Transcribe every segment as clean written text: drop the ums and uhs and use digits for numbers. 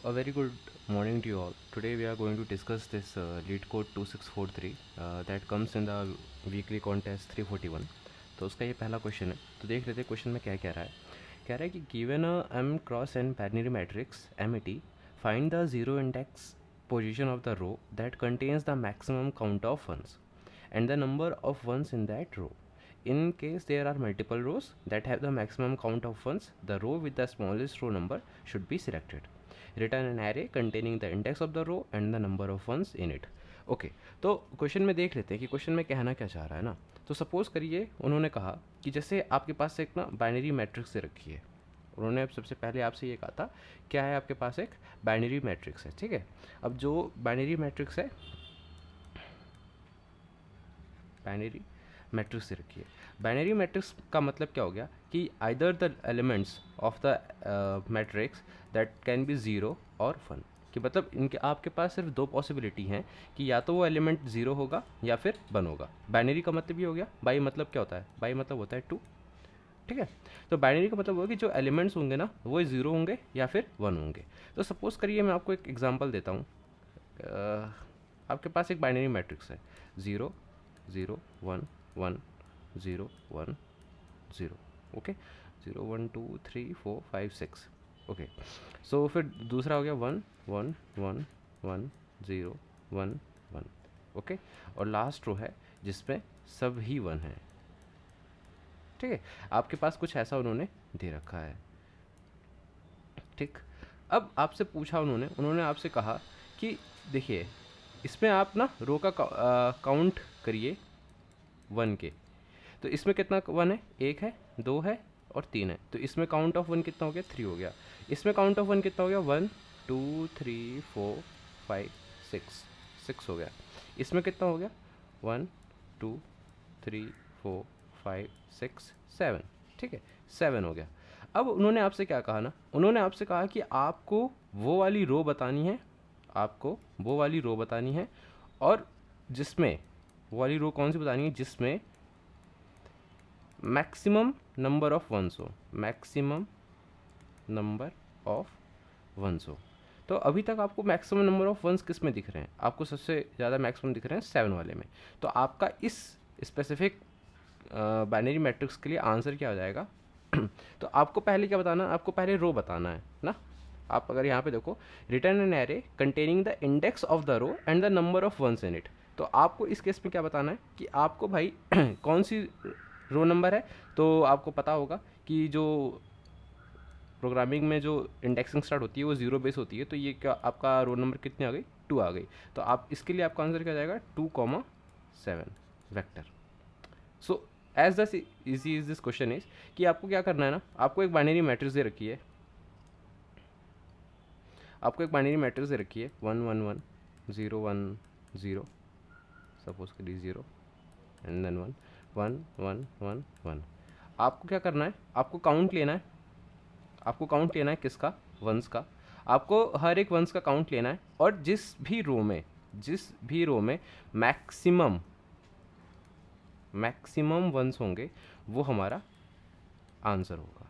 A very good morning to you all. Today we are going to discuss this lead code 2643 that comes in the weekly contest 341. तो उसका ये पहला question है. तो देख लेते हैं क्वेश्चन में क्या कह रहा है. कह रहा है कि given a m cross n binary matrix MET, find the zero index position of the row that contains the maximum count of ones and the number of ones in that row. In case there are multiple rows that have the maximum count of ones, the row with the smallest row number should be selected. Return an array containing the index of the row and the number of ones in it. Okay तो question में देख लेते हैं कि question में कहना क्या चाह रहा है ना. तो सपोज़ करिए उन्होंने कहा कि जैसे आपके पास एक ना बाइनरी मैट्रिक्स से रखी है. उन्होंने अब सबसे पहले आपसे ये कहा था क्या है आपके पास एक बाइनरी मैट्रिक्स है. ठीक है, अब जो बाइनरी मैट्रिक्स है बाइनरी मैट्रिक्स से रखी है. बाइनरी मैट्रिक्स का मतलब क्या हो गया कि either the elements of the matrix that can be zero और वन. कि मतलब इनके आपके पास सिर्फ दो पॉसिबिलिटी हैं कि या तो वो एलिमेंट ज़ीरो होगा या फिर वन होगा. बाइनरी का मतलब ये हो गया. बाई मतलब क्या होता है? बाई मतलब होता है टू. ठीक है, तो बाइनरी का मतलब होगा कि जो एलिमेंट्स होंगे ना वो ज़ीरो होंगे या फिर वन होंगे. तो सपोज़ करिए मैं आपको एक एग्जांपल देता हूँ. आपके पास एक बाइनरी मैट्रिक्स है 0 0 1 1 0 1 0. ओके, 0 1 2 3 4 5 6. ओके, सो फिर दूसरा हो गया 1 1 1 1 0 1 1. ओके, और लास्ट रो है जिसमें सब ही वन है. ठीक है, आपके पास कुछ ऐसा उन्होंने दे रखा है. ठीक, अब आपसे पूछा उन्होंने आपसे कहा कि देखिए इसमें आप ना रो का काउंट करिए वन के. तो इसमें कितना वन है? एक है, दो है और तीन है. तो इसमें काउंट ऑफ वन कितना हो गया? थ्री हो गया. इसमें काउंट ऑफ वन कितना हो गया? 1 2 3 4 5 6 6 हो गया. इसमें कितना हो गया? 1 2 3 4 5 6 7. ठीक है, 7 हो गया. अब उन्होंने आपसे क्या कहा ना, उन्होंने आपसे कहा कि आपको वो वाली रो बतानी है, आपको वो वाली रो बतानी है और जिसमें वो वाली रो कौन सी बतानी है जिसमें मैक्सिमम नंबर ऑफ वंस हो. मैक्सिमम नंबर ऑफ वंस हो. तो अभी तक आपको मैक्सिमम नंबर ऑफ वंस किस में दिख रहे हैं? आपको सबसे ज़्यादा मैक्सिमम दिख रहे हैं 7 वाले में. तो आपका इस स्पेसिफिक बाइनरी मैट्रिक्स के लिए आंसर क्या हो जाएगा? तो आपको पहले क्या बताना है? आपको पहले रो बताना है ना. आप अगर यहाँ पे देखो, return an array containing the index of the row and the number of ones in it. तो आपको इस केस में क्या बताना है कि आपको भाई कौन सी रो नंबर है. तो आपको पता होगा कि जो प्रोग्रामिंग में जो इंडेक्सिंग स्टार्ट होती है वो जीरो बेस होती है. तो ये क्या आपका रो नंबर कितनी आ गई? 2 आ गई. तो आप इसके लिए आपका आंसर क्या जाएगा? 2,7 vector. So as the easy is this question is कि आपको क्या करना है ना, आपको एक बाइनरी मैट्रिक्स दे रखी है. आपको एक बाइनरी मैट्रिक्स दे रखी है 1 1 1 0 1 0. सपोज करिए 0 एंड देन 1 1 1 1 1. आपको क्या करना है? आपको काउंट लेना है. आपको काउंट लेना है किसका? वंस का. आपको हर एक वंस का काउंट लेना है और जिस भी रो में मैक्सिमम वंस होंगे वो हमारा आंसर होगा.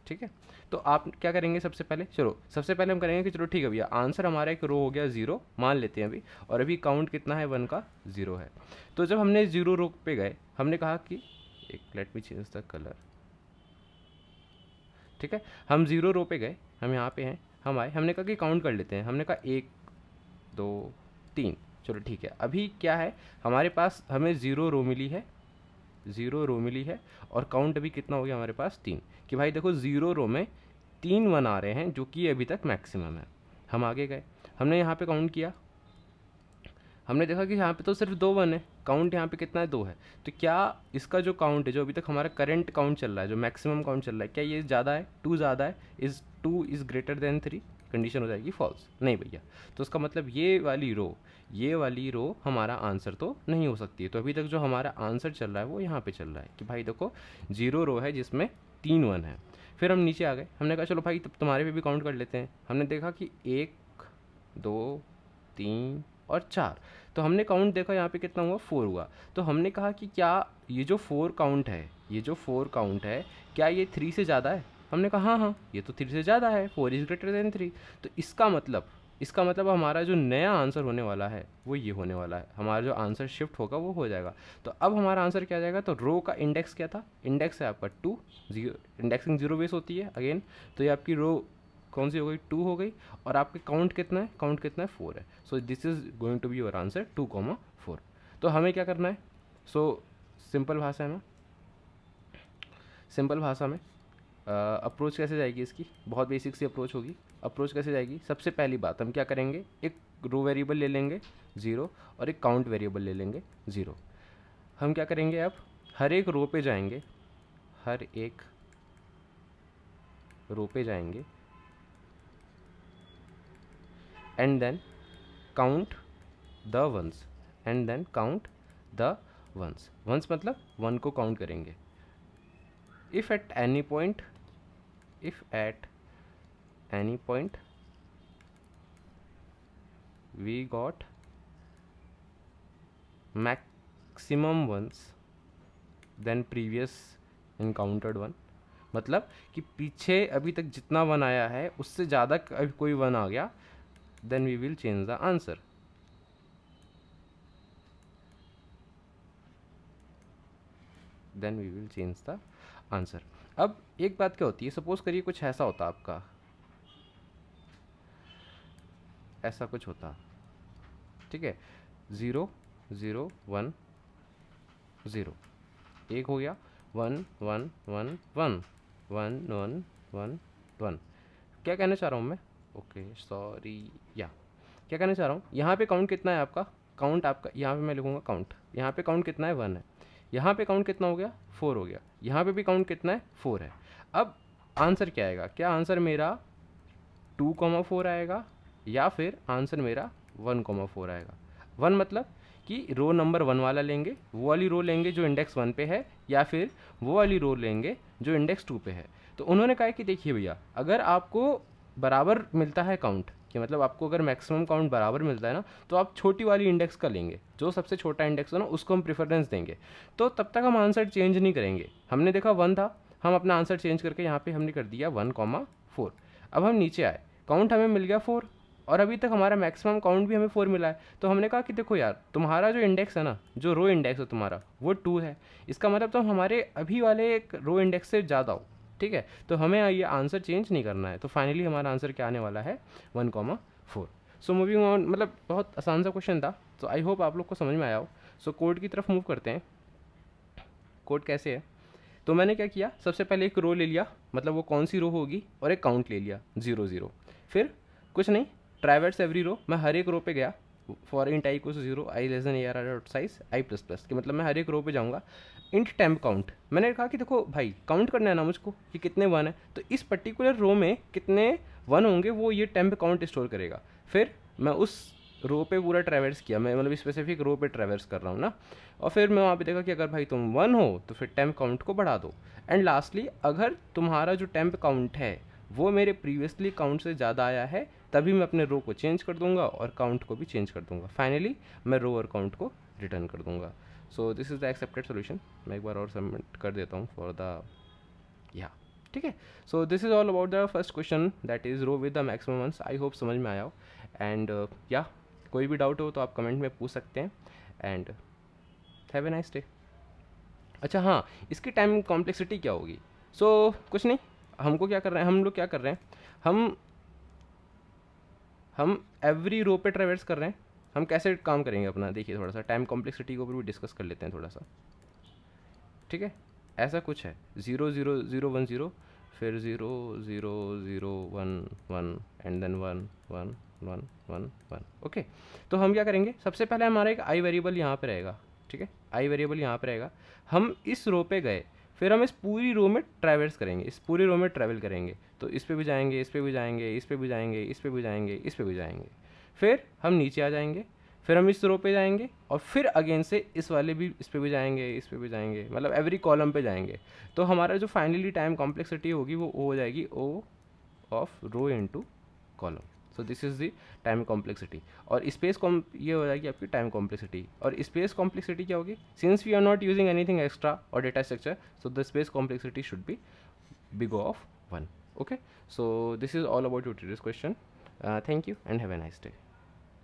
ठीक है, तो आप क्या करेंगे? सबसे पहले हम करेंगे कि चलो ठीक है भैया, आंसर हमारा एक रो हो गया 0 मान लेते हैं अभी, और अभी काउंट कितना है? 1 का 0 है. तो जब हमने 0 रो पे गए, हमने कहा कि एक let me change the colour. ठीक है, हम 0 रो पे गए, हम यहाँ पे हैं, हम आए, हमने कहा कि काउंट कर लेते हैं. हमने कहा 1 2 3. चलो ठीक है, अभी क्या है हमारे पास? हमें 0 रो मिली है, 0 रो मिली है और काउंट अभी कितना हो गया हमारे पास? 3. कि भाई देखो 0 रो में 3 वन आ रहे हैं जो कि अभी तक मैक्सिमम है. हम आगे गए, हमने यहाँ पे काउंट किया, हमने देखा कि यहाँ पे तो सिर्फ 2 वन है. काउंट यहाँ पे कितना है? 2 है. तो क्या इसका जो काउंट है, जो अभी तक हमारा करंट काउंट चल रहा है, जो मैक्सिमम काउंट चल रहा है, क्या ये ज़्यादा है? 2 ज़्यादा है. Is 2 is greater than 3. Condition हो जाएगी फॉल्स. नहीं भैया, तो उसका मतलब ये वाली रो हमारा आंसर तो नहीं हो सकती है. तो अभी तक जो हमारा आंसर चल रहा है वो यहाँ पे चल रहा है कि भाई देखो 0 रो है जिसमें 3 वन है. फिर हम नीचे आ गए, हमने कहा चलो भाई तब तुम्हारे पे भी काउंट कर लेते हैं. हमने देखा कि 1 2 3 और 4. तो हमने काउंट देखा यहाँ पे कितना हुआ? 4 हुआ. तो हमने कहा कि क्या ये जो 4 काउंट है क्या ये 3 से ज़्यादा है? हमने कहा हाँ हाँ ये तो 3 से ज़्यादा है, 4 इज़ ग्रेटर देन 3। तो इसका मतलब हमारा जो नया आंसर होने वाला है वो ये होने वाला है, हमारा जो आंसर शिफ्ट होगा वो हो जाएगा। तो अब हमारा आंसर क्या जाएगा, तो रो का इंडेक्स क्या था, इंडेक्स है आपका 2, जीरो, इंडेक्सिंग 0 बेस होती है अगेन। तो ये आपकी रो कौन सी हो गई, 2 हो गई। और आपके काउंट कितना है, 4 है। So this is going to be your answer 2,4। तो हमें क्या करना है, सो सिंपल भाषा में अप्रोच कैसे जाएगी इसकी, बहुत बेसिक सी अप्रोच होगी। अप्रोच कैसे जाएगी, सबसे पहली बात हम क्या करेंगे, एक रो वेरिएबल ले लेंगे 0 और एक काउंट वेरिएबल ले लेंगे 0। हम क्या करेंगे, अब हर एक रो पे जाएंगे, हर एक रो पे जाएंगे and then count the ones, and then count the ones. Ones मतलब 1 को काउंट करेंगे। if at any point we got maximum ones then previous encountered one, मतलब कि पीछे अभी तक जितना वन आया है उससे ज़्यादा अभी कोई वन आ गया, then we will change the answer। then we will change the answer। अब एक बात क्या होती है, सपोज करिए कुछ ऐसा होता आपका, ऐसा कुछ होता, ठीक है, 0 0 1 0, एक हो गया 1 1 1 1 1 1 1 1। क्या कहना चाह रहा हूँ मैं, ओके सॉरी, या क्या कहना चाह रहा हूँ, यहाँ पे काउंट कितना है आपका, काउंट आपका यहाँ पे मैं लिखूँगा काउंट, यहाँ पे काउंट कितना है 1 है, यहाँ पे काउंट कितना हो गया 4 हो गया, यहाँ पे भी काउंट कितना है 4 है। अब आंसर क्या आएगा, क्या आंसर मेरा 2,4 आएगा या फिर आंसर मेरा 1,4 आएगा। 1 मतलब कि रो नंबर 1 वाला लेंगे, वो वाली रो लेंगे जो इंडेक्स 1 पे है, या फिर वो वाली रो लेंगे जो इंडेक्स 2 पे है। तो उन्होंने कहा कि देखिए भैया, अगर आपको बराबर मिलता है काउंट, कि मतलब आपको अगर मैक्सिमम काउंट बराबर मिलता है ना, तो आप छोटी वाली इंडेक्स का लेंगे, जो सबसे छोटा इंडेक्स हो ना उसको हम प्रेफरेंस देंगे। तो तब तक हम आंसर चेंज नहीं करेंगे। हमने देखा 1 था, हम अपना आंसर चेंज करके यहाँ पे हमने कर दिया 1,4। अब हम नीचे आए, काउंट हमें मिल गया 4, और अभी तक हमारा मैक्सिमम काउंट भी हमें 4 मिला है। तो हमने कहा कि देखो यार, तुम्हारा जो इंडेक्स है ना, जो रो इंडेक्स है तुम्हारा वो 2 है, इसका मतलब तुम हमारे अभी वाले एक रो इंडेक्स से ज़्यादा हो, ठीक है। तो हमें ये आंसर चेंज नहीं करना है। तो फाइनली हमारा आंसर क्या आने वाला है, 1,4। सो मूविंग ऑन, मतलब बहुत आसान सा क्वेश्चन था, तो आई होप आप लोग को समझ में आया हो। सो कोड की तरफ मूव करते हैं। कोड कैसे है, तो मैंने क्या किया, सबसे पहले एक रो ले लिया, मतलब वो कौन सी रो होगी, और एक काउंट ले लिया 0 0। फिर कुछ नहीं, ट्राइवर्स एवरी रो, मैं हर एक रो पे गया, for int I equal to 0, I less than A R dot size I plus plus, कि मतलब मैं हर एक रो पे जाऊँगा। इंट टेम्प काउंट, मैंने कहा कि देखो भाई काउंट करना है ना मुझको कि कितने 1 है, तो इस पर्टिकुलर रो में कितने 1 होंगे वो ये टेम्प काउंट स्टोर करेगा। फिर मैं उस रो पे पूरा ट्रैवर्स किया, मैं मतलब स्पेसिफिक रो पे ट्रैवर्स कर रहा हूँ ना, और फिर मैं वहाँ पे देखा कि अगर भाई तुम 1 हो तो फिर टेम्प काउंट को बढ़ा दो। एंड लास्टली, अगर तुम्हारा जो टेम्प काउंट है वो मेरे प्रीवियसली काउंट से ज़्यादा आया है, तभी मैं अपने रो को चेंज कर दूंगा और काउंट को भी चेंज कर दूंगा। फाइनली मैं रो और काउंट को रिटर्न कर दूंगा। सो this is the accepted solution. मैं एक बार और सबमिट कर देता हूँ फॉर द, या ठीक है। So this is all about the first question, that is row with the maximum ones. I hope समझ में आया हो। एंड या कोई भी डाउट हो तो आप कमेंट में पूछ सकते हैं। And have a nice day. अच्छा हाँ, इसकी टाइम कॉम्प्लेक्सिटी क्या होगी? सो कुछ नहीं, हमको क्या कर रहे हैं, हम लोग क्या कर रहे हैं, हम एवरी रो पे ट्रेवर्स कर रहे हैं। हम कैसे काम करेंगे अपना, देखिए थोड़ा सा टाइम कॉम्प्लेक्सिटी को भी डिस्कस कर लेते हैं थोड़ा सा, ठीक है। ऐसा कुछ है 0 0 0 1 0, फिर 0 0 0 1 1 एंड देन 1 1 1 1 1। ओके, तो हम क्या करेंगे, सबसे पहले हमारा एक आई वेरिएबल यहाँ पे रहेगा, ठीक है। आई वेरिएबल यहाँ पे रहेगा, हम इस रो पे गए, फिर हम इस पूरी रो में ट्रैवर्स करेंगे, इस पूरी रो में ट्रैवल करेंगे। तो इस पे भी जाएंगे, इस पे भी जाएंगे, इस पे भी जाएंगे, इस पे भी जाएंगे, इस पे भी जाएंगे, फिर हम नीचे आ जाएंगे, फिर हम इस रो पे जाएंगे, और फिर अगेन से इस वाले भी, इस पे भी जाएंगे, इस पे भी जाएंगे, मतलब एवरी कॉलम पे जाएंगे। तो हमारा जो फाइनली टाइम कॉम्प्लेक्सिटी होगी वो हो जाएगी O of row into column. So this is the time complexity. और स्पेस ये हो जाएगी आपकी टाइम कॉम्प्लेक्सिटी। और स्पेस कॉम्प्लेक्सिटी क्या होगी, since we are not using anything extra और data structure, so the space complexity should be big of 1. Okay, so this is all about your today's question. Thank you and have a nice day.